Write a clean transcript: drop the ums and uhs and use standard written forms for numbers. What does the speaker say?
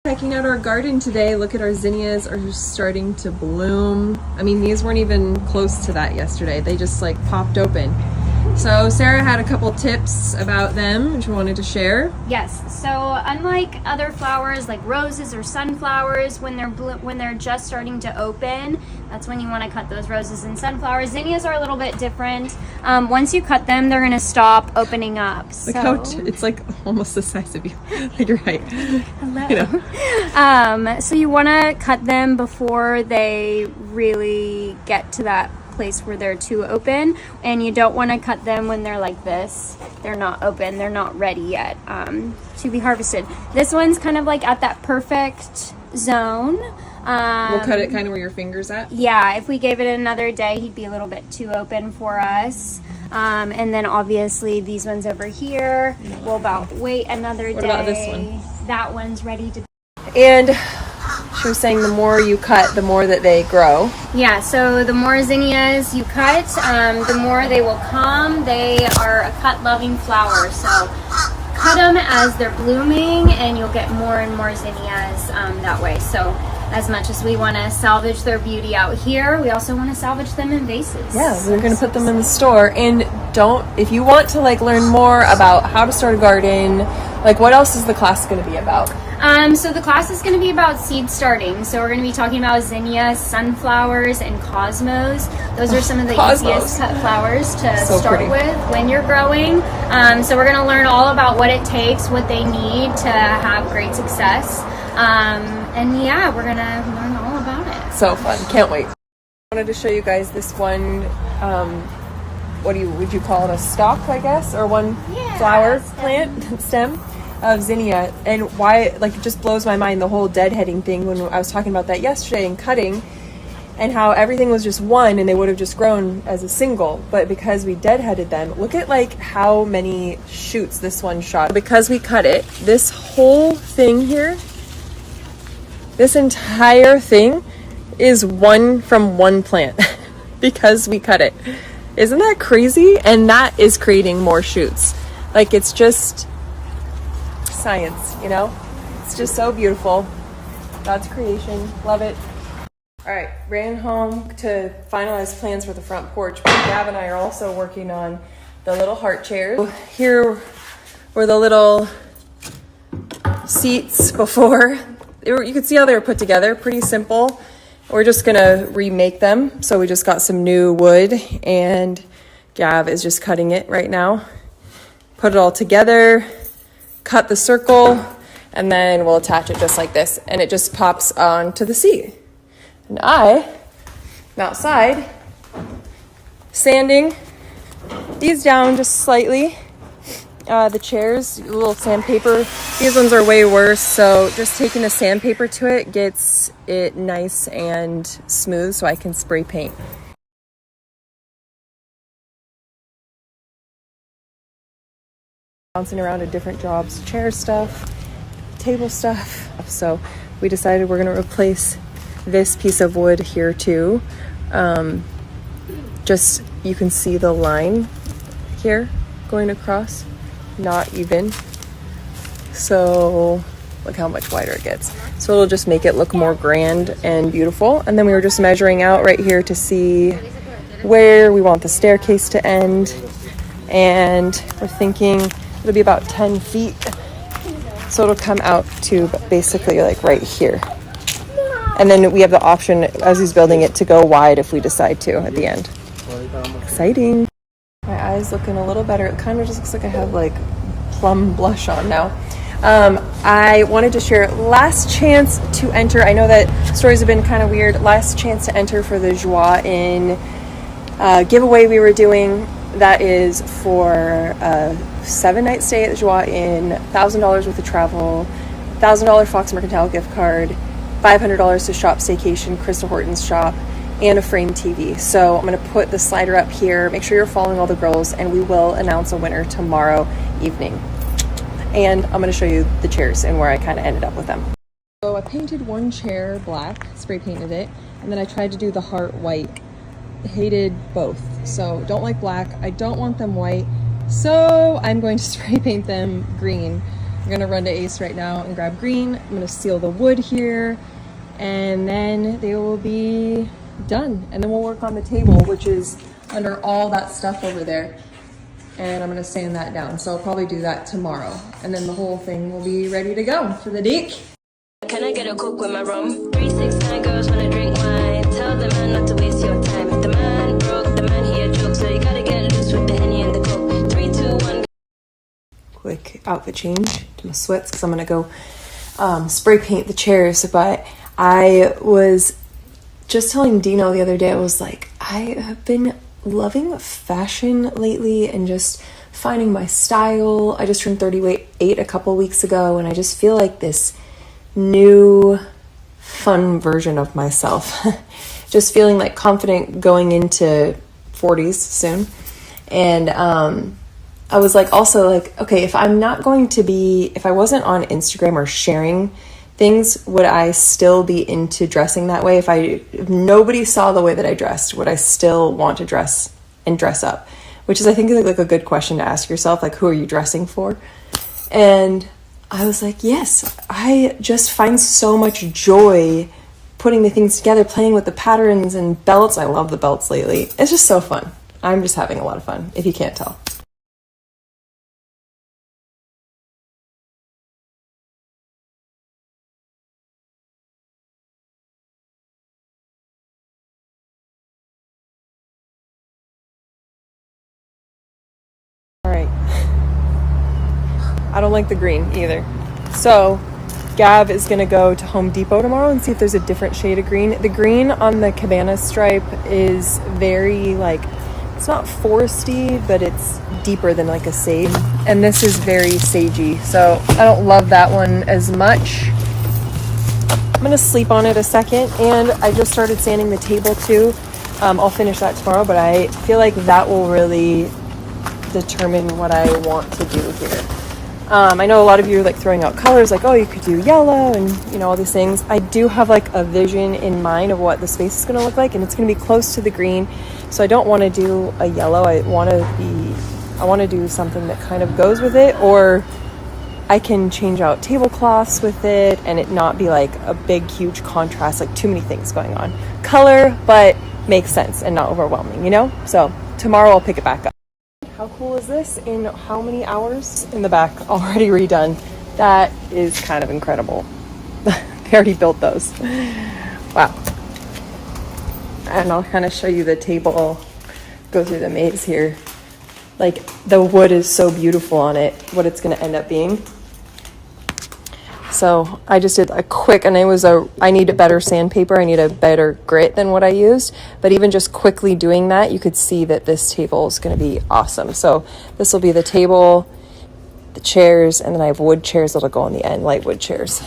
Checking out our garden today. Look at our zinnias are starting to bloom. I mean, these weren't even close to that yesterday. They just like popped open. So Sarah had a couple tips about them which we wanted to share. Yes. So unlike other flowers like roses or sunflowers, when they're just starting to open, that's when you want to cut those roses and sunflowers. Zinnias are a little bit different. Once you cut them, they're going to stop opening up. Look how it's like almost the size of you, like your height. Hello. You know. So you want to cut them before they really get to that place where they're too open, and you don't want to cut them when they're like this. They're not open, they're not ready yet to be harvested. This one's kind of like at that perfect zone. We'll cut it kind of where your finger's at. Yeah, if we gave it another day, he'd be a little bit too open for us. And then obviously these ones over here, we'll about wait another day. What about this one? That one's ready to. And she was saying the more you cut, the more that they grow. Yeah, so the more zinnias you cut, the more they will come. They are a cut-loving flower, so cut them as they're blooming, and you'll get more and more zinnias that way. So as much as we want to salvage their beauty out here, we also want to salvage them in vases. Yeah, we're going to put them in the store. And if you want to like learn more about how to start a garden, like what else is the class going to be about? So the class is going to be about seed starting. So we're going to be talking about zinnias, sunflowers, and cosmos. Those are some of the easiest cut flowers to start with when you're growing. So we're going to learn all about what it takes, what they need to have great success. And yeah, we're going to learn all about it. So fun. Can't wait. I wanted to show you guys this one, would you call it a stalk, I guess? Or one flower plant, stem of zinnia. And why, like, it just blows my mind, the whole deadheading thing when I was talking about that yesterday and cutting, and how everything was just one and they would have just grown as a single. But because we deadheaded them, look at like how many shoots this one shot. Because we cut it, this whole thing here, this entire thing is one from one plant because we cut it. Isn't that crazy? And that is creating more shoots. Like, it's just science, you know? It's just so beautiful. God's creation. Love it. All right, ran home to finalize plans for the front porch, but Gav and I are also working on the little heart chairs. Here were the little seats before. You could see how they were put together, pretty simple. We're just gonna remake them. So we just got some new wood and Gav is just cutting it right now. Put it all together, cut the circle, and then we'll attach it just like this, and it just pops onto the seat. And I am outside sanding these down just slightly. The chairs, a little sandpaper. These ones are way worse, so just taking the sandpaper to it gets it nice and smooth so I can spray paint. Bouncing around to different jobs, chair stuff, table stuff. So we decided we're going to replace this piece of wood here too. Just, you can see the line here going across. Not even, so look how much wider it gets. So it'll just make it look more grand and beautiful. And then we were just measuring out right here to see where we want the staircase to end, and we're thinking it'll be about 10 feet, so it'll come out to basically like right here. And then we have the option as he's building it to go wide if we decide to at the end. Exciting. My eyes looking a little better. It kind of just looks like I have like plum blush on now. I wanted to share last chance to enter. I know that stories have been kind of weird. Last chance to enter for the Joie in giveaway we were doing. That is for a 7-night stay at the Joie in, $1,000 worth of travel, $1,000 Fox Mercantile gift card, $500 to Shop Staycation, Krista Horton's shop, and a frame TV. So I'm going to put the slider up here. Make sure you're following all the girls, and we will announce a winner tomorrow evening. And I'm going to show you the chairs and where I kind of ended up with them. So I painted one chair black, spray painted it, and then I tried to do the heart white. Hated both. So don't like black. I don't want them white. So I'm going to spray paint them green. We're gonna run to Ace right now and grab green. I'm gonna seal the wood here, and then they will be done. And then we'll work on the table, which is under all that stuff over there. And I'm gonna sand that down. So I'll probably do that tomorrow. And then the whole thing will be ready to go for the date. Can I get a Coke with my rum? 369 girls wanna drink wine. Tell the man not to waste your time. If the man broke, the man he a joke. So you gotta get loose with the Henny and the Coke. 3, 2, 1. Quick outfit change to my sweats because I'm gonna go spray paint the chairs. But I was just telling Dino the other day, I was like, I have been loving fashion lately and just finding my style. I just turned 38 a couple weeks ago, and I just feel like this new fun version of myself. Just feeling like confident going into 40s soon. And I was like, also like, okay, if I wasn't on Instagram or sharing things, would I still be into dressing that way? If nobody saw the way that I dressed, would I still want to dress and dress up? Which is, I think, like a good question to ask yourself, like, who are you dressing for? And I was like, yes, I just find so much joy putting the things together, playing with the patterns and belts. I love the belts lately. It's just so fun. I'm just having a lot of fun, if you can't tell. All right. I don't like the green either. So Gav is going to go to Home Depot tomorrow and see if there's a different shade of green. The green on the cabana stripe is very, like, it's not foresty, but it's deeper than like a sage. And this is very sagey, so I don't love that one as much. I'm going to sleep on it a second, and I just started sanding the table too. I'll finish that tomorrow, but I feel like that will really determine what I want to do here. I know a lot of you are like throwing out colors, like, oh, you could do yellow and, you know, all these things. I do have like a vision in mind of what the space is going to look like, and it's going to be close to the green. So I don't want to do a yellow. I want to do something that kind of goes with it, or I can change out tablecloths with it and it not be like a big, huge contrast, like too many things going on. Color, but makes sense and not overwhelming, you know? So tomorrow I'll pick it back up. How cool is this? In how many hours? In the back, already redone. That is kind of incredible. They already built those. Wow. And I'll kind of show you the table, go through the maze here. Like, the wood is so beautiful on it, what it's going to end up being. So I just did a quick, and I need a better sandpaper. I need a better grit than what I used. But even just quickly doing that, you could see that this table is going to be awesome. So this will be the table, the chairs, and then I have wood chairs that'll go on the end, light wood chairs.